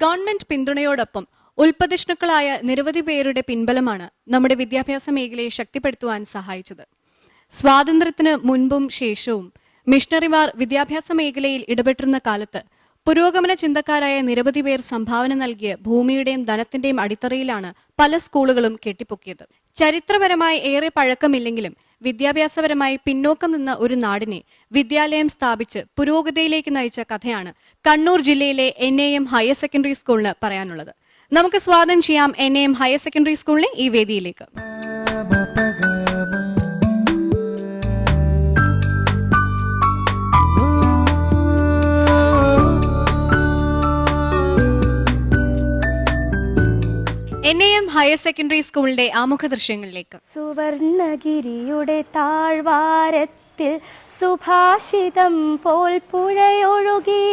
Government പിന്തുണയോടൊപ്പം ഉൽപ്പതിഷ്ണുക്കളായ നിരവധി പേരുടെ പിൻബലമാണ് നമ്മുടെ വിദ്യാഭ്യാസ മേഖലയെ ശക്തിപ്പെടുത്തുവാൻ സഹായിച്ചത്. സ്വാതന്ത്ര്യത്തിന് മുൻപും ശേഷവും മിഷണറിമാർ വിദ്യാഭ്യാസ മേഖലയിൽ ഇടപെട്ടിരുന്ന കാലത്ത് പുരോഗമന ചിന്തക്കാരായ നിരവധി പേർ സംഭാവന നൽകിയ ഭൂമിയുടെയും ധനത്തിന്റെയും അടിത്തറയിലാണ് പല സ്കൂളുകളും കെട്ടിപ്പൊക്കിയത്. ചരിത്രപരമായി ഏറെ പഴക്കമില്ലെങ്കിലും വിദ്യാഭ്യാസപരമായി പിന്നോക്കം നിന്ന ഒരു നാടിനെ വിദ്യാലയം സ്ഥാപിച്ച് പുരോഗതിയിലേക്ക് നയിച്ച കഥയാണ് കണ്ണൂർ ജില്ലയിലെ NAM ഹയർ സെക്കൻഡറി സ്കൂളിന് പറയാനുള്ളത്. നമുക്ക് സ്വാഗതം ചെയ്യാം NAM ഹയർ സെക്കൻഡറി സ്കൂളിനെ ഈ വേദിയിലേക്ക്. NAM ഹയർ സെക്കൻഡറി സ്കൂളിന്റെ ആമുഖ ദൃശ്യങ്ങളിലേക്ക്. സുവർണഗിരിയുടെ താഴ്വാരത്തിൽ സുഭാഷിതം പോൽ പുഴയൊഴുകി,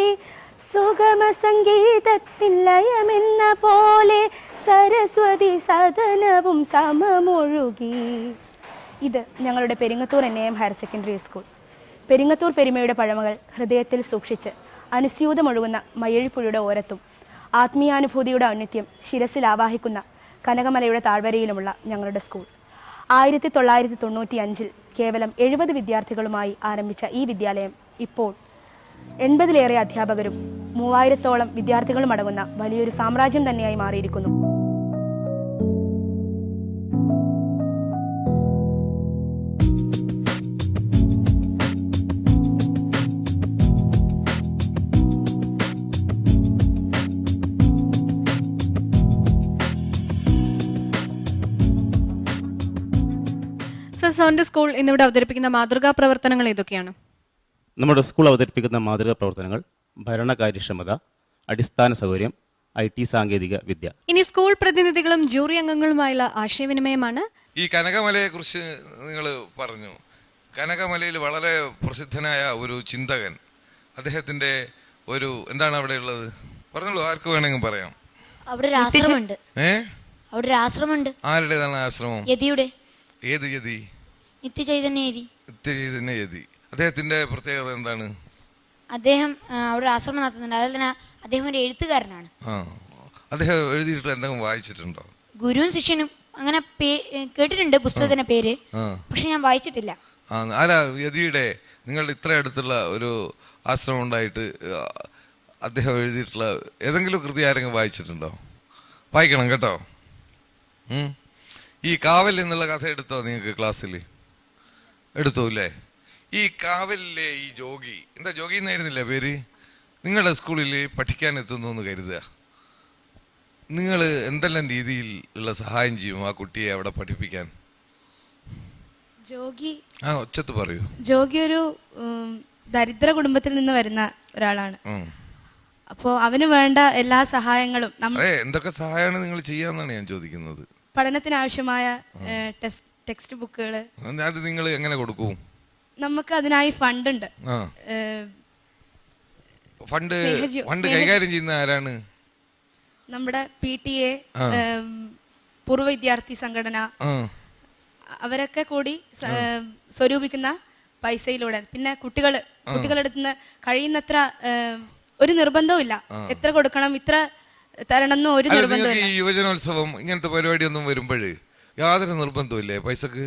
സുഗമ സംഗീതത്തിൽ ലയമെന്ന പോലെ സരസ്വതി സദനവും സമമൊഴുകി. ഇത് ഞങ്ങളുടെ Peringathur NAM higher secondary school. Peringathur പെരുമയുടെ പഴമകൾ ഹൃദയത്തിൽ സൂക്ഷിച്ച് അനുസ്യൂതമൊഴുകുന്ന മയ്യഴിപ്പുഴയുടെ ഓരത്തും ആത്മീയാനുഭൂതിയുടെ ഔന്നത്യം ശിരസിൽ ആവാഹിക്കുന്ന കനകമലയുടെ താഴ്വരയിലുമുള്ള ഞങ്ങളുടെ സ്കൂൾ 1995 കേവലം 70 വിദ്യാർത്ഥികളുമായി ആരംഭിച്ച ഈ വിദ്യാലയം ഇപ്പോൾ 80-ലേറെ അധ്യാപകരും 3000-ഓളം വിദ്യാർത്ഥികളും അടങ്ങുന്ന വലിയൊരു സാമ്രാജ്യം തന്നെയായി മാറിയിരിക്കുന്നു. സോന്റെ സ്കൂൾ എന്നിവിടെ അവതരിപ്പിക്കുന്ന മാതൃകാ പ്രവർത്തനങ്ങൾ ഏതൊക്കെയാണ്? നമ്മുടെ സ്കൂൾ അവതരിപ്പിക്കുന്ന മാതൃകാ പ്രവർത്തനങ്ങൾ ഭരണകാര്യക്ഷമത, അടിസ്ഥാന സൗകര്യം, IT സാങ്കേതിക വിദ്യ. ഇനി സ്കൂൾ പ്രതിനിധികളും ജൂറി അംഗങ്ങളുമായുള്ള ആശയവിനിമയമാണ്. ഈ കനകമലയെ കുറിച്ച് നിങ്ങൾ പറഞ്ഞു. കനകമലയിൽ വളരെ പ്രസിദ്ധനായ ഒരു ചിന്തകൻ, അദ്ദേഹത്തിന്റെ ഒരു എന്താണ് അവിടെ ഉള്ളത്? പറഞ്ഞോളൂ, ആർക്ക് വേണമെങ്കിലും പറയാം. അവിടെ ഒരു ആശ്രമമുണ്ട്. അവിടെ ഒരു ആശ്രമമുണ്ട്. ആരുടേതാണ് ആശ്രമം? യതിയുടെ. ഏത് യതി? നിത്യചൈതന്യ യതി. നിത്യചൈതന്യ യതി. അദ്ദേഹത്തിന്റെ പ്രത്യേകത എന്താണ്? അദ്ദേഹം അവിടെ ആശ്രമം നടത്തുന്നുണ്ട്. അതിൽ തന്നെ അദ്ദേഹം ഒരു എഴുത്തുകാരനാണ്. അദ്ദേഹം എഴുതിയിട്ട് എന്തെങ്കിലും വായിച്ചിട്ടുണ്ടോ? ഗുരുവും ശിഷ്യനും അങ്ങനെ കേട്ടിട്ടുണ്ട് പുസ്തകത്തിന്റെ പേര്, പക്ഷെ ഞാൻ വായിച്ചിട്ടില്ല. ആരാ യതിയുടെ നിങ്ങളുടെ ഇത്ര അടുത്തുള്ള ഒരു ആശ്രമം ഉണ്ടായിട്ട് അദ്ദേഹം എഴുതിയിട്ടുള്ള ഏതെങ്കിലും കൃതി ആരെങ്കിലും വായിച്ചിട്ടുണ്ടോ? വായിക്കണം കേട്ടോ. ഈ കാവൽ എന്നുള്ള കഥ എടുത്തോ നിങ്ങൾക്ക് ക്ലാസ്സിൽ? എടുത്തോ അല്ലേ? ഈ കാവലിലെ ഈ ജോഗി, എന്താ ജോഗി എന്നായിരുന്നില്ല പേര്? നിങ്ങളുടെ സ്കൂളിൽ പഠിക്കാൻ എത്തുന്നു എന്ന് കരുതുക. നിങ്ങൾ എന്തെല്ലാം രീതിയിൽ ഉള്ള സഹായം ചെയ്യും ആ കുട്ടിയെ അവിടെ പഠിപ്പിക്കാൻ? ജോഗി ഒച്ചത്ത് പറയൂ. ജോഗി ഒരു ദരിദ്ര കുടുംബത്തിൽ നിന്ന് വരുന്ന ഒരാളാണ്. അപ്പോൾ അവന് വേണ്ട എല്ലാ സഹായങ്ങളും എന്തൊക്കെ സഹായമാണ് നിങ്ങൾ ചെയ്യാന്നാണ് ഞാൻ ചോദിക്കുന്നത്. പഠനത്തിനാവശ്യമായ ടെക്സ്റ്റ് ബുക്കുകൾ അത് നിങ്ങൾ എങ്ങനെ കൊടുക്കും? നമുക്ക് അതിനായി ഫണ്ട് ഉണ്ട്. ഫണ്ട് കൈകാര്യം ചെയ്യുന്ന ആരാണ്? നമ്മുടെ PTA, പൂർവ്വ വിദ്യാർത്ഥി സംഘടന, അവരൊക്കെ കൂടി സ്വരൂപിക്കുന്ന പൈസയിലൂടെ. പിന്നെ കുട്ടികളെടുത്തുനിന്ന് കഴിയുന്നത്ര ഒരു നിർബന്ധവും ഇല്ല, എത്ര കൊടുക്കണം ഇത്ര തരണമെന്നോ ഒരു നിർബന്ധവും. ഈ യുവജനോത്സവം ഇങ്ങനത്തെ പരിപാടിയൊന്നും വരുമ്പോഴേ യാതൊരു നിർബന്ധവും ഇല്ലേ പൈസക്ക്?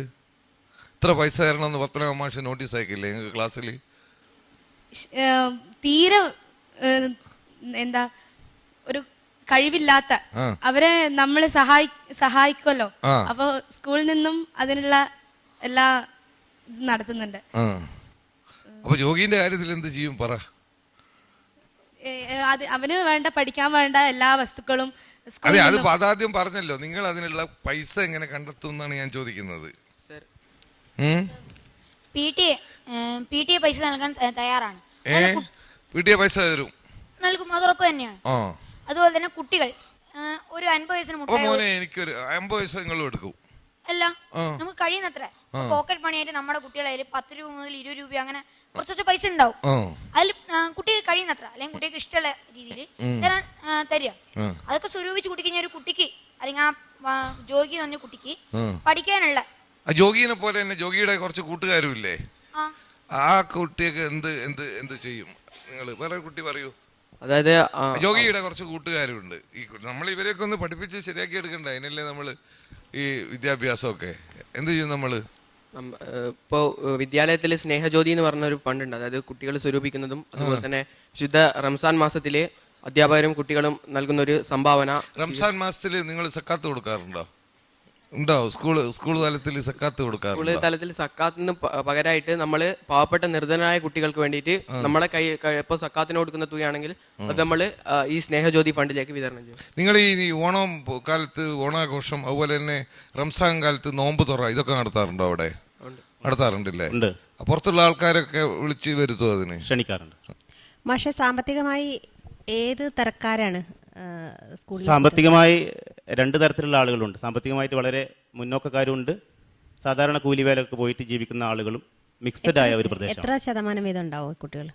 ഇത്ര പൈസ തരണമെന്ന് പത്തനാം മാഷ് നോട്ടീസ് അയക്കില്ലേ നിങ്ങൾക്ക് ക്ലാസ്സിൽ? തീരെ എന്താ ഒരു കഴിവില്ലാത്ത അവരെ നമ്മൾ സഹായിക്കുമല്ലോ. അപ്പൊ സ്കൂളിൽ നിന്നും അതിനുള്ള എല്ലാ നടത്തുന്നുണ്ട്. അപ്പൊ ജോഗിന്റെ കാര്യത്തിൽ എന്ത് ചെയ്യും പറ? അവന് വേണ്ട പഠിക്കാൻ വേണ്ട എല്ലാ വസ്തുക്കളും. അതെ, അത് അതാദ്യം പറഞ്ഞല്ലോ. നിങ്ങൾ അതിനുള്ള പൈസ എങ്ങനെ കണ്ടെത്തും എന്നാണ് ഞാൻ ചോദിക്കുന്നത്. PTA പൈസ നൽകാൻ തയ്യാറാണ്. PTA പൈസ തരും, നൽകും, അത് ഉറപ്പ് തന്നെയാണ്. അതുപോലെ തന്നെ കുട്ടികൾ ഒരു 50 വയസ്സിന് മോനെ എനിക്കൊരു 50 പൈസ നിങ്ങളും എടുക്കും. അല്ല, നമുക്ക് കഴിയുന്നത്ര പോക്കറ്റ് മണിയായിട്ട് നമ്മുടെ കുട്ടികളെ 10 രൂപ മുതൽ 20 രൂപ അങ്ങനെ കുറച്ച് പൈസ ഉണ്ടാവും. അതിൽ കുട്ടിക്ക് കഴിയുന്നത്ര അല്ലെങ്കിൽ കുട്ടിക്ക് ഇഷ്ടമുള്ള രീതിയിൽ തരിക. അതൊക്കെ സ്വരൂപിച്ച് കുട്ടിക്ക് ഒരു കുട്ടിക്ക് അല്ലെങ്കിൽ ആ ജോഗി എന്ന് പറഞ്ഞ കുട്ടിക്ക് പഠിക്കാനുള്ള ജോഗിനെ പോലെ തന്നെ ജോഗിയുടെ കുറച്ച് കൂട്ടുകാരും ഇല്ലേ? ആ കുട്ടിയൊക്കെ എന്ത് എന്ത് എന്ത് ചെയ്യും നിങ്ങൾ? വേറെ കുട്ടി പറയൂ. അതായത് യോഗിയുടെ കുറച്ച് കൂട്ടുകാരുണ്ട്. ഈ നമ്മൾ ഇവരെയൊക്കെ ഒന്ന് പഠിപ്പിച്ച് ശരിയാക്കി എടുക്കണ്ട, അതിനല്ലേ നമ്മൾ ഈ വിദ്യാഭ്യാസമൊക്കെ എന്ത് ചെയ്യും നമ്മൾ? ഇപ്പോൾ വിദ്യാലയത്തിൽ സ്നേഹജ്യോതി എന്ന് പറഞ്ഞൊരു ഫണ്ടുണ്ട്. അതായത് കുട്ടികൾ സ്വരൂപിക്കുന്നതും അതുപോലെ തന്നെ വിശുദ്ധ റംസാൻ മാസത്തിൽ അധ്യാപകരും കുട്ടികളും നൽകുന്ന ഒരു സംഭാവന. റംസാൻ മാസത്തിൽ നിങ്ങൾ സക്കാത്ത് കൊടുക്കാറുണ്ടോ? ഉണ്ടോ? സ്കൂൾ തലത്തിൽ സക്കാത്ത് കൊടുക്കാറുണ്ടോ? സ്കൂൾ തലത്തിൽ സക്കാത്തിന് പകരമായിട്ട് നമ്മൾ പാവപ്പെട്ട നിർധനരായ കുട്ടികൾക്ക് വേണ്ടിയിട്ട് നമ്മളെ ഇപ്പോൾ സക്കാത്തിന് കൊടുക്കുന്ന തുകയാണെങ്കിൽ അത് നമ്മൾ ഈ സ്നേഹജ്യോതി ഫണ്ടിലേക്ക് വിതരണം ചെയ്യും. നിങ്ങൾ ഈ ഓണം കാലത്ത് ഓണാഘോഷം അതുപോലെ തന്നെ റംസാൻ കാലത്ത് നോമ്പ് തുറ ഇതൊക്കെ നടത്താറുണ്ടോ? അവിടെ നടത്താറുണ്ടല്ലേ? പുറത്തുള്ള ആൾക്കാരൊക്കെ വിളിച്ച് വരുത്തുമോ അതിന്? ക്ഷണിക്കാറുണ്ട്. പക്ഷേ സാമ്പത്തികമായി ഏത് തരക്കാരാണ് സ്കൂളിൽ? സാമ്പത്തികമായി രണ്ട് തരത്തിലുള്ള ആളുകളുണ്ട്. സാമ്പത്തികമായിട്ട് വളരെ മുന്നോക്കക്കാരുണ്ട്, സാധാരണ കൂലിവേലൊക്കെ പോയിട്ട് ജീവിക്കുന്ന ആളുകളും മിക്സഡ് ആയ ഒരു പ്രദേശം. എത്ര ശതമാനം വീതം ഉണ്ടാവും കുട്ടികൾ?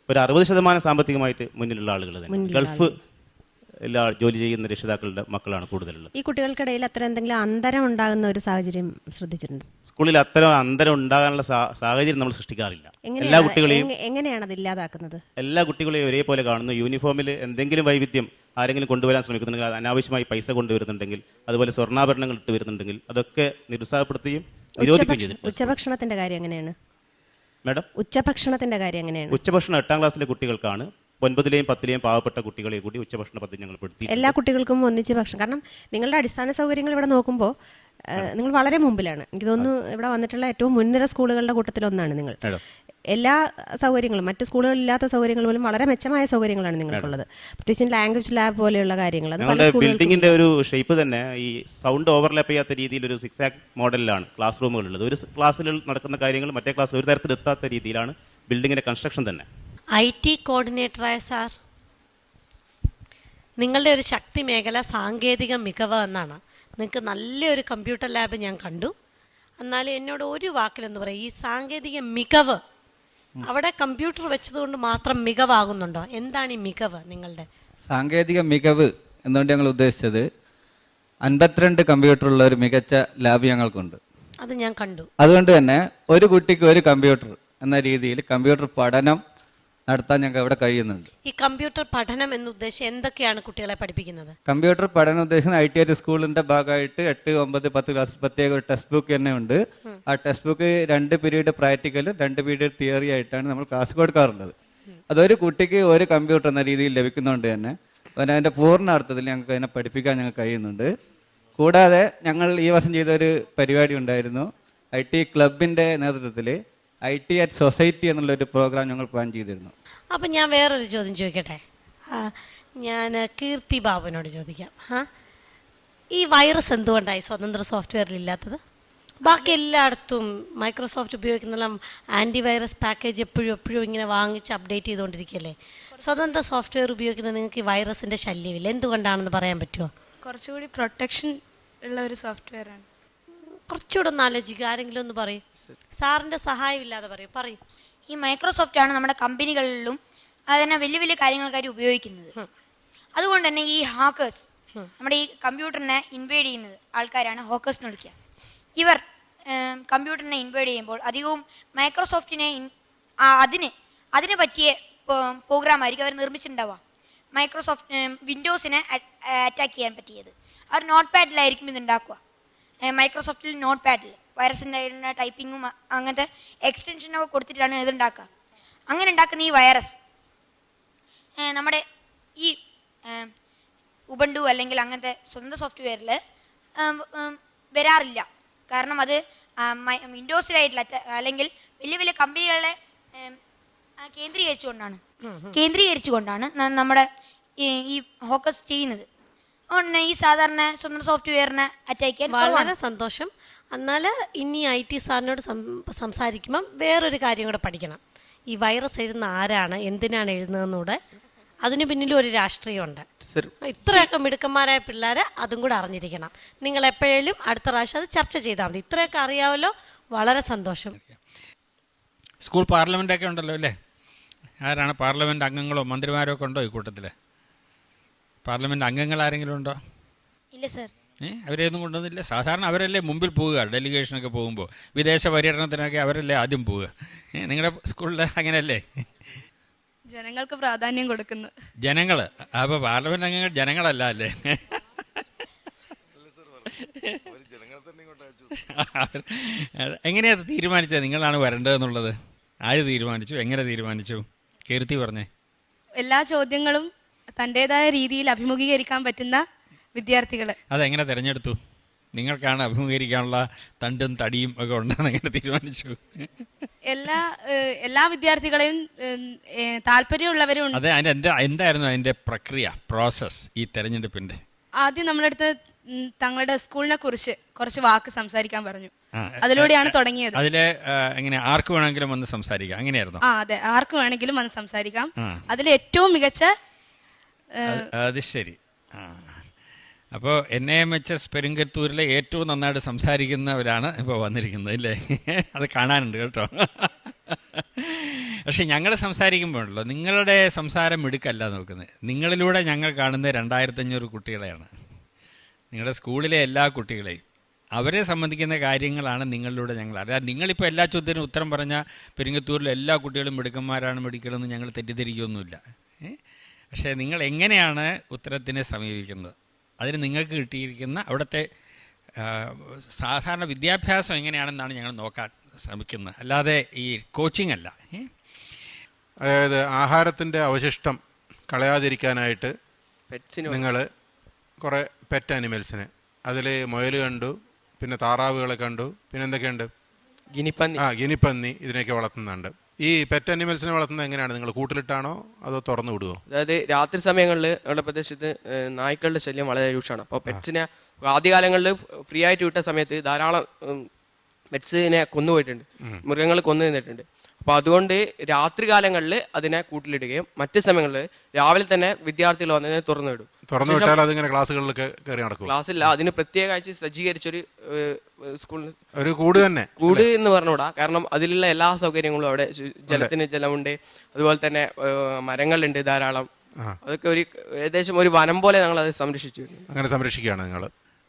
ഒരു 60% സാമ്പത്തികമായിട്ട് മുന്നിലുള്ള ആളുകൾ തന്നെ. ഗൾഫ് ജോലി ചെയ്യുന്ന രക്ഷിതാക്കളുടെ മക്കളാണ് കൂടുതലുള്ളത്. ഈ കുട്ടികൾക്കിടയിൽ അത്ര എന്തെങ്കിലും അന്തരം ഉണ്ടാകുന്ന ഒരു സാഹചര്യം ശ്രദ്ധിച്ചിട്ടുണ്ട്? സ്കൂളിൽ അത്തരം അന്തരം ഉണ്ടാകാനുള്ള സാഹചര്യം നമ്മൾ സൃഷ്ടിക്കാറില്ല. എല്ലാ കുട്ടികളെയും എങ്ങനെയാണ് അത് ഇല്ലാതാക്കുന്നത്? എല്ലാ കുട്ടികളെയും ഒരേപോലെ കാണുന്നു. യൂണിഫോമിൽ എന്തെങ്കിലും വൈവിധ്യം ആരെങ്കിലും കൊണ്ടുവരാൻ ശ്രമിക്കുന്നുണ്ടെങ്കിൽ, അനാവശ്യമായി പൈസ കൊണ്ടുവരുന്നുണ്ടെങ്കിൽ, അതുപോലെ സ്വർണ്ണാഭരണങ്ങൾ ഇട്ട് വരുന്നുണ്ടെങ്കിൽ അതൊക്കെ നിരുത്സാഹപ്പെടുത്തുകയും നിരോധിക്കുകയും ചെയ്തിട്ടുണ്ട്. ഉച്ചഭക്ഷണത്തിന്റെ കാര്യം എങ്ങനെയാണ് മാഡം? ഉച്ചഭക്ഷണത്തിന്റെ കാര്യം എങ്ങനെയാണ്? ഉച്ചഭക്ഷണം 8ാം ക്ലാസ്സിലെ കുട്ടികൾക്കാണ്. 9ലെയും 10ലെയും പാവപ്പെട്ട കുട്ടികളെ കൂടി ഉച്ചഭക്ഷണ പദ്ധതി ഞങ്ങൾ പെടുത്തി. എല്ലാ കുട്ടികൾക്കും ഒന്നിച്ച് ഭക്ഷണം. കാരണം നിങ്ങളുടെ അടിസ്ഥാന സൗകര്യങ്ങൾ ഇവിടെ നോക്കുമ്പോൾ നിങ്ങൾ വളരെ മുമ്പിലാണ്. എനിക്ക് തോന്നുന്നു ഇവിടെ വന്നിട്ടുള്ള ഏറ്റവും മുൻനിര സ്കൂളുകളുടെ കൂട്ടത്തിലൊന്നാണ് നിങ്ങൾ. എല്ലാ സൗകര്യങ്ങളും മറ്റ് സ്കൂളുകളില്ലാത്ത സൗകര്യങ്ങൾ പോലും വളരെ മെച്ചമായ സൗകര്യങ്ങളാണ് നിങ്ങൾക്കുള്ളത്. പ്രത്യേകിച്ച് ലാംഗ്വേജ് ലാബ് പോലെയുള്ള കാര്യങ്ങൾ. ബിൽഡിങ്ങിന്റെ ഒരു ഷേപ്പ് തന്നെ ഈ സൗണ്ട് ഓവർലാപ്പ് ചെയ്യാത്ത രീതിയിൽ ഒരു 6 ആക്ട് മോഡലിലാണ് ക്ലാസ് റൂമുകൾ ഉള്ളത്. ഒരു ക്ലാസ്സിൽ നടക്കുന്ന കാര്യങ്ങൾ മറ്റേ ക്ലാസ്സിൽ ഒരു തരത്തിൽ എത്താത്ത രീതിയിലാണ് ബിൽഡിങ്ങിന്റെ കൺസ്ട്രക്ഷൻ തന്നെ. IT കോർഡിനേറ്ററായ സാർ, നിങ്ങളുടെ ഒരു ശക്തി മേഖല സാങ്കേതിക മികവ് എന്നാണ്. നിങ്ങൾക്ക് നല്ലൊരു കമ്പ്യൂട്ടർ ലാബ് ഞാൻ കണ്ടു. എന്നാലും എന്നോട് ഒരു വാക്കിലെന്ന് പറയും, ഈ സാങ്കേതിക മികവ് അവിടെ കമ്പ്യൂട്ടർ വെച്ചതുകൊണ്ട് മാത്രം മികവാകുന്നുണ്ടോ? എന്താണ് ഈ മികവ് നിങ്ങളുടെ? സാങ്കേതിക മികവ് എന്നുകൊണ്ട് ഞങ്ങൾ ഉദ്ദേശിച്ചത് 52 കമ്പ്യൂട്ടറുള്ള ഒരു മികച്ച ലാബ് ഞങ്ങൾക്കുണ്ട്. അത് ഞാൻ കണ്ടു. അതുകൊണ്ട് തന്നെ ഒരു കുട്ടിക്ക് ഒരു കമ്പ്യൂട്ടർ എന്ന രീതിയിൽ കമ്പ്യൂട്ടർ പഠനം നടത്താൻ ഞങ്ങൾക്ക് അവിടെ കഴിയുന്നുണ്ട്. ഈ കമ്പ്യൂട്ടർ പഠനം എന്ന് ഉദ്ദേശിച്ച് എന്തൊക്കെയാണ് കുട്ടികളെ പഠിപ്പിക്കുന്നത്? കമ്പ്യൂട്ടർ പഠനം ഉദ്ദേശിക്കുന്ന ITI സ്കൂളിന്റെ ഭാഗമായിട്ട് 8, 9, 10 ക്ലാസ് പ്രത്യേക ഒരു ടെക്സ്റ്റ് ബുക്ക് തന്നെ ഉണ്ട്. ആ ടെക്സ്റ്റ് ബുക്ക് 2 പീരീഡ് പ്രാക്ടിക്കലും 2 പീരീഡ് തിയറി ആയിട്ടാണ് നമ്മൾ ക്ലാസ് കൊടുക്കാറുള്ളത്. അതൊരു കുട്ടിക്ക് ഒരു കമ്പ്യൂട്ടർ എന്ന രീതിയിൽ ലഭിക്കുന്നതുകൊണ്ട് തന്നെ അതിൻ്റെ പൂർണ്ണ അർത്ഥത്തിൽ ഞങ്ങൾക്ക് അതിനെ പഠിപ്പിക്കാൻ ഞങ്ങൾക്ക് കഴിയുന്നുണ്ട്. കൂടാതെ ഞങ്ങൾ ഈ വർഷം ചെയ്തൊരു പരിപാടി ഉണ്ടായിരുന്നു. IT ക്ലബിൻ്റെ നേതൃത്വത്തിൽ IT അറ്റ് സൊസൈറ്റി എന്നുള്ളൊരു പ്രോഗ്രാം ഞങ്ങൾ പ്ലാൻ ചെയ്തിരുന്നു. അപ്പം ഞാൻ വേറൊരു ചോദ്യം ചോദിക്കട്ടെ? ഞാൻ കീർത്തി ബാബുവിനോട് ചോദിക്കാം. ഈ വൈറസ് എന്തുകൊണ്ടായി സ്വതന്ത്ര സോഫ്റ്റ്വെയറിൽ ഇല്ലാത്തത്? ബാക്കി എല്ലായിടത്തും മൈക്രോസോഫ്റ്റ് ഉപയോഗിക്കുന്ന ആൻറ്റിവൈറസ് പാക്കേജ് എപ്പോഴും ഇങ്ങനെ വാങ്ങിച്ച് അപ്ഡേറ്റ് ചെയ്തുകൊണ്ടിരിക്കുകയല്ലേ. സ്വതന്ത്ര സോഫ്റ്റ്വെയർ ഉപയോഗിക്കുന്ന നിങ്ങൾക്ക് ഈ വൈറസിൻ്റെ ശല്യമില്ല, എന്തുകൊണ്ടാണെന്ന് പറയാൻ പറ്റുമോ? കുറച്ചുകൂടി പ്രൊട്ടക്ഷൻ ഉള്ള ഒരു സോഫ്റ്റ്വെയർ ആണ്. കുറച്ചുകൂടെ ഒന്ന് ആലോചിക്കുക. ആരെങ്കിലും ഒന്ന് പറയും, സാറിൻ്റെ സഹായമില്ലാതെ പറയും. ഈ മൈക്രോസോഫ്റ്റ് ആണ് നമ്മുടെ കമ്പനികളിലും അതിനെ വലിയ വലിയ കാര്യങ്ങൾക്കായി ഉപയോഗിക്കുന്നത്. അതുകൊണ്ട് തന്നെ ഈ ഹാക്കേഴ്സ് നമ്മുടെ ഈ കമ്പ്യൂട്ടറിനെ ഇൻവേഡ് ചെയ്യുന്നത് ആൾക്കാരാണ് ഹോക്കേഴ്സ് എന്ന് വിളിക്കുക. ഇവർ കമ്പ്യൂട്ടറിനെ ഇൻവേഡ് ചെയ്യുമ്പോൾ അധികവും മൈക്രോസോഫ്റ്റിനെ അതിന് പറ്റിയ പ്രോഗ്രാം ആയിരിക്കും അവർ നിർമ്മിച്ചിട്ടുണ്ടാവുക. മൈക്രോസോഫ്റ്റ് വിൻഡോസിനെ അറ്റാക്ക് ചെയ്യാൻ പറ്റിയത് അവർ നോട്ട് പാഡിലായിരിക്കും ഇത് ഉണ്ടാക്കുക. മൈക്രോസോഫ്റ്റിൽ നോട്ട് പാഡിൽ വൈറസിൻ്റെ ടൈപ്പിങ്ങും അങ്ങനത്തെ എക്സ്റ്റൻഷനൊക്കെ കൊടുത്തിട്ടാണ് ഇത് ഉണ്ടാക്കുക. അങ്ങനെ ഉണ്ടാക്കുന്ന ഈ വൈറസ് നമ്മുടെ ഈ ഉബണ്ടു അല്ലെങ്കിൽ അങ്ങനത്തെ സ്വന്തം സോഫ്റ്റ്വെയറിൽ വരാറില്ല. കാരണം അത് വിൻഡോസിലായിട്ടുള്ള അല്ലെങ്കിൽ വലിയ വലിയ കമ്പനികളെ കേന്ദ്രീകരിച്ചുകൊണ്ടാണ് നമ്മുടെ ഈ ഹോക്കേഴ്സ് ചെയ്യുന്നത്. അതുകൊണ്ട് ഈ സാധാരണ സ്വന്തം സോഫ്റ്റ്വെയറിനെ അറ്റാക്ക് ചെയ്യാൻ വളരെ സന്തോഷം. എന്നാൽ ഇനി IT സാറിനോട് സംസാരിക്കുമ്പം വേറൊരു കാര്യം കൂടെ പഠിക്കണം. ഈ വൈറസ് എഴുതുന്ന ആരാണ്, എന്തിനാണ് എഴുതുന്നതെന്നൂടെ, അതിന് പിന്നിലും ഒരു രാഷ്ട്രീയമുണ്ട്. ഇത്രയൊക്കെ മിടുക്കന്മാരായ പിള്ളേരെ അതും കൂടെ അറിഞ്ഞിരിക്കണം. നിങ്ങൾ എപ്പോഴേലും അടുത്ത പ്രാവശ്യം അത് ചർച്ച ചെയ്താൽ മതി. ഇത്രയൊക്കെ അറിയാമല്ലോ, വളരെ സന്തോഷം. സ്കൂൾ പാർലമെൻ്റൊക്കെ ഉണ്ടല്ലോ അല്ലേ? ആരാണ് പാർലമെൻറ്റ് അംഗങ്ങളോ മന്ത്രിമാരോ ഒക്കെ ഉണ്ടോ ഈ കൂട്ടത്തിൽ? പാർലമെൻറ്റ് അംഗങ്ങൾ ആരെങ്കിലും ഉണ്ടോ? ഇല്ല സർ. അവരെയൊന്നും കൊണ്ടുവന്നില്ല. സാധാരണ അവരല്ലേ മുമ്പിൽ പോവുക, ഡെലിഗേഷനൊക്കെ പോകുമ്പോൾ, വിദേശ പര്യടനത്തിനൊക്കെ അവരല്ലേ ആദ്യം പോവുക. നിങ്ങളുടെ സ്കൂളിൽ അങ്ങനെയല്ലേ? ജനങ്ങൾക്ക് പ്രാധാന്യം കൊടുക്കുന്നു. ജനങ്ങൾ, അപ്പോൾ പാർലമെന്റ് അംഗങ്ങൾ ജനങ്ങളല്ല അല്ലേ? എങ്ങനെയാ തീരുമാനിച്ചത് നിങ്ങളാണ് വരേണ്ടതെന്നുള്ളത്? ആര് തീരുമാനിച്ചു? എങ്ങനെ തീരുമാനിച്ചു? കീർത്തി പറഞ്ഞേ. എല്ലാ ചോദ്യങ്ങളും തൻ്റെതായ രീതിയിൽ അഭിമുഖീകരിക്കാൻ പറ്റുന്ന വിദ്യാർത്ഥികൾ. അതെങ്ങനെ തിരഞ്ഞെടുത്തു? നിങ്ങൾക്കാണ് അഭിമുഖീകരിക്കാനുള്ള തണ്ടും തടിയും ഒക്കെ ഉണ്ടെന്ന് എങ്ങനെ തീരുമാനിച്ചു? എല്ലാ വിദ്യാർത്ഥികളെയും താല്പര്യമുള്ളവരും. അതെ, എന്തായിരുന്നു അതിന്റെ പ്രക്രിയ, പ്രോസസ് ഈ തെരഞ്ഞെടുപ്പിന്റെ? ആദ്യം നമ്മളടുത്ത് തങ്ങളുടെ സ്കൂളിനെ കുറിച്ച് കുറച്ച് വാക്ക് സംസാരിക്കാൻ പറഞ്ഞു. അതിലൂടെയാണ് തുടങ്ങിയത്. അതില് എങ്ങനെ ആർക്ക് വേണമെങ്കിലും വന്ന് സംസാരിക്കാം, അങ്ങനെയായിരുന്നു? അതെ, ആർക്ക് വേണമെങ്കിലും വന്ന് സംസാരിക്കാം. അതിൽ ഏറ്റവും മികച്ച. അത് ശരി. അപ്പോൾ NAMHS പെരുങ്കത്തൂരിലെ ഏറ്റവും നന്നായിട്ട് സംസാരിക്കുന്നവരാണ് ഇപ്പോൾ വന്നിരിക്കുന്നത് അല്ലേ? അത് കാണാനുണ്ട് കേട്ടോ. പക്ഷെ ഞങ്ങൾ സംസാരിക്കുമ്പോഴല്ലോ നിങ്ങളുടെ സംസാരം മിടുക്കല്ല നോക്കുന്നത്. നിങ്ങളിലൂടെ ഞങ്ങൾ കാണുന്ന 2500 കുട്ടികളെയാണ്, നിങ്ങളുടെ സ്കൂളിലെ എല്ലാ കുട്ടികളെയും. അവരെ സംബന്ധിക്കുന്ന കാര്യങ്ങളാണ് നിങ്ങളിലൂടെ ഞങ്ങൾ അറിയാം. നിങ്ങളിപ്പോൾ എല്ലാ ചോദ്യത്തിനും ഉത്തരം പറഞ്ഞാൽ പെരുങ്കത്തൂരിലെ എല്ലാ കുട്ടികളും മിടുക്കന്മാരാണ്, മിടുക്കലെന്ന് ഞങ്ങൾ തെറ്റിദ്ധരിക്കുകയൊന്നുമില്ല. പക്ഷേ നിങ്ങൾ എങ്ങനെയാണ് ഉത്തരത്തിനെ സമീപിക്കുന്നത്, അതിന് നിങ്ങൾക്ക് കിട്ടിയിരിക്കുന്ന അവിടുത്തെ സാധാരണ വിദ്യാഭ്യാസം എങ്ങനെയാണെന്നാണ് ഞങ്ങൾ നോക്കാൻ ശ്രമിക്കുന്നത്, അല്ലാതെ ഈ കോച്ചിങ് അല്ല. അതായത് ആഹാരത്തിൻ്റെ അവശിഷ്ടം കളയാതിരിക്കാനായിട്ട് നിങ്ങൾ കുറേ പെറ്റ് ആനിമൽസിന്, അതിൽ മുയൽ കണ്ടു, പിന്നെ താറാവുകളെ കണ്ടു, പിന്നെ എന്തൊക്കെയുണ്ട്, ഗിനിപ്പന്നി, ഇതിനെയൊക്കെ വളർത്തുന്നുണ്ട്. ഈ പെറ്റ് അനിമൽസിനെ വളർത്തുന്നത് എങ്ങനെയാണ്? നിങ്ങൾ കൂട്ടിലിട്ടാണോ അതോ തുറന്നു വിടുവോ? അതായത് രാത്രി സമയങ്ങളിൽ നമ്മുടെ പ്രദേശത്ത് നായ്ക്കളുടെ ശല്യം വളരെ രൂക്ഷമാണ്. അപ്പോൾ പെറ്റ്സിനെ ആദ്യകാലങ്ങളിൽ ഫ്രീ ആയിട്ട് വിട്ട സമയത്ത് ധാരാളം പെറ്റ്സിനെ കൊന്നുപോയിട്ടുണ്ട്, മൃഗങ്ങൾ കൊന്നു നിന്നിട്ടുണ്ട്. അപ്പോൾ അതുകൊണ്ട് രാത്രി കാലങ്ങളിൽ അതിനെ കൂട്ടിലിടുകയും മറ്റു സമയങ്ങളിൽ രാവിലെ തന്നെ വിദ്യാർത്ഥികൾ വന്നതിനെ തുറന്നു വിടും. തുറന്നു വിട്ടാൽ അതിങ്ങനെ ക്ലാസ്സുകളിലൊക്കെ കയറി നടക്കും? ക്ലാസ്സില്ല, അതിന് പ്രത്യേകമായിട്ട് സജ്ജീകരിച്ചൊരു സ്കൂളിൽ ഒരു കൂട് തന്നെ, കൂട് എന്ന് പറഞ്ഞുകൂടാ, കാരണം അതിലുള്ള എല്ലാ സൗകര്യങ്ങളും അവിടെ, ജലത്തിന് ജലമുണ്ട്, അതുപോലെ തന്നെ മരങ്ങളുണ്ട് ധാരാളം. അതൊക്കെ ഏകദേശം ഒരു വനം പോലെ ഞങ്ങൾ അത് സംരക്ഷിച്ചു. അങ്ങനെ സംരക്ഷിക്കുകയാണ് നിങ്ങൾ?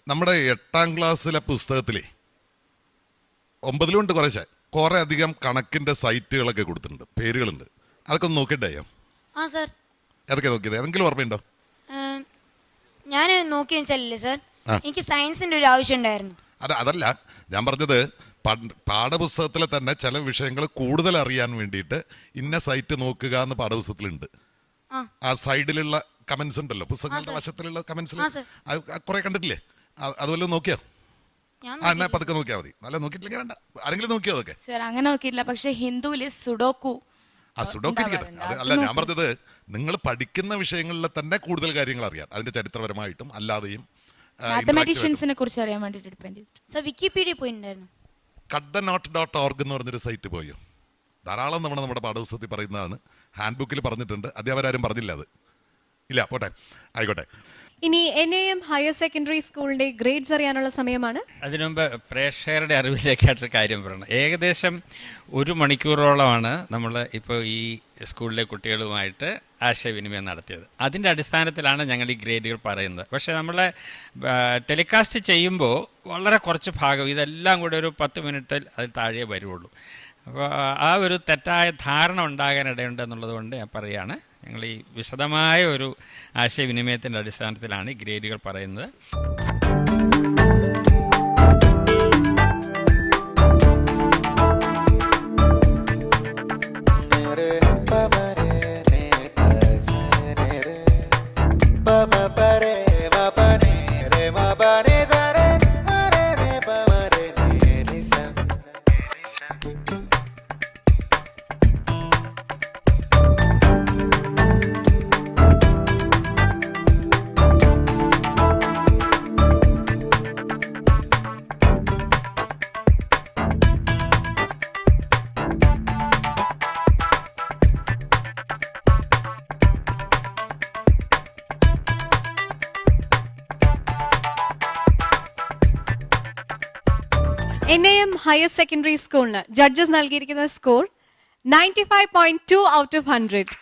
നമ്മുടെ 8ാം ക്ലാസ്സിലെ പുസ്തകത്തിലെ 9ലുണ്ട് കുറെ അധികം കണക്കിന്റെ സൈറ്റുകളൊക്കെ കൊടുത്തിട്ടുണ്ട്, പേരുകളുണ്ട്. അതൊക്കെ ഒന്ന് നോക്കിയിട്ടേ? ഏതൊക്കെ നോക്കിയത്? ഏതെങ്കിലും ഓർമ്മയുണ്ടോ? ഞാൻ നോക്കി വെച്ചാലേ സാർ, എനിക്ക് സയൻസിന്റെ ഒരു ആവശ്യം ഉണ്ടായിരുന്നു. അതല്ല ഞാൻ പറഞ്ഞത്, പാഠപുസ്തകത്തിലെ തന്നെ ചില വിഷയങ്ങൾ കൂടുതൽ അറിയാൻ വേണ്ടിയിട്ട് ഇന്ന സൈറ്റ് നോക്കുക എന്ന് പാഠപുസ്തകത്തിലുണ്ട്. ആ സൈഡിലുള്ള കമന്റ്സ് ഉണ്ടല്ലോ, പുസ്തകങ്ങളുടെ വശത്തിലുള്ള കമന്റ്സിൽ കുറെ കണ്ടിട്ടില്ലേ? അതുപോലെ നോക്കിയോ? എന്നാ പതുക്കെ നോക്കിയാൽ മതി. നല്ല നോക്കിയിട്ടില്ലെങ്കിൽ വേണ്ട. ആരെങ്കിലും നോക്കിയോ അതൊക്കെ? അങ്ങനെ നോക്കിയിട്ടില്ല, പക്ഷെ ഹിന്ദുവില് സുഡോക്കു. സുഡോക്കു ഇരിക്കട്ടെ. അല്ല ഞാൻ പറഞ്ഞത്, നിങ്ങൾ പഠിക്കുന്ന വിഷയങ്ങളിലെ തന്നെ കൂടുതൽ കാര്യങ്ങൾ അറിയാൻ, അതിന്റെ ചരിത്രപരമായിട്ടും അല്ലാതെയും. മാത്തമാറ്റീഷ്യൻസിനെ കുറിച്ച് അറിയാൻ വേണ്ടിയിട്ട് ഡിപെൻഡ് ചെയ്തിട്ട് വിക്കിപീഡിയ പോയിട്ടുണ്ടായിരുന്നു. cuttheknot.org എന്ന് പറഞ്ഞൊരു സൈറ്റ് പോയോ? ധാരാളം നമ്മുടെ പാഠപുസ്തകത്തിൽ പറയുന്നതാണ്, ഹാൻഡ് ബുക്കിൽ പറഞ്ഞിട്ടുണ്ട്. അധ്യാപകരാരും പറഞ്ഞില്ല അത്. ഇല്ല, പോട്ടെ, ആയിക്കോട്ടെ. ഇനി NAM ഹയർ സെക്കൻഡറി സ്കൂളിന്റെ ഗ്രേഡ്സ് അറിയാനുള്ള സമയമാണ്. അതിനുമുമ്പ് പ്രേക്ഷകരുടെ അറിവിലേക്കായിട്ടൊരു കാര്യം പറയണം. ഏകദേശം 1 മണിക്കൂറോളമാണ് നമ്മൾ ഇപ്പോൾ ഈ സ്കൂളിലെ കുട്ടികളുമായിട്ട് ആശയവിനിമയം നടത്തിയത്. അതിൻ്റെ അടിസ്ഥാനത്തിലാണ് ഞങ്ങൾ ഈ ഗ്രേഡുകൾ പറയുന്നത്. പക്ഷേ നമ്മൾ ടെലികാസ്റ്റ് ചെയ്യുമ്പോൾ വളരെ കുറച്ച് ഭാഗം, ഇതെല്ലാം കൂടെ ഒരു 10 മിനിറ്റിൽ അതിൽ താഴെ വരുള്ളൂ. അപ്പോൾ ആ ഒരു തെറ്റായ ധാരണ ഉണ്ടാകാനിടയുണ്ട് എന്നുള്ളത് കൊണ്ട് ഞാൻ പറയുകയാണ്, ഞങ്ങൾ ഈ വിശദമായ ഒരു ആശയവിനിമയത്തിൻ്റെ അടിസ്ഥാനത്തിലാണ് ഈ ഗ്രേഡുകൾ പറയുന്നത്. NAM ഹയർ സെക്കൻഡറി സ്കൂളിന് ജഡ്ജസ് നൽകിയിരിക്കുന്ന സ്കോർ 95.2 ഔട്ട് ഓഫ് 100.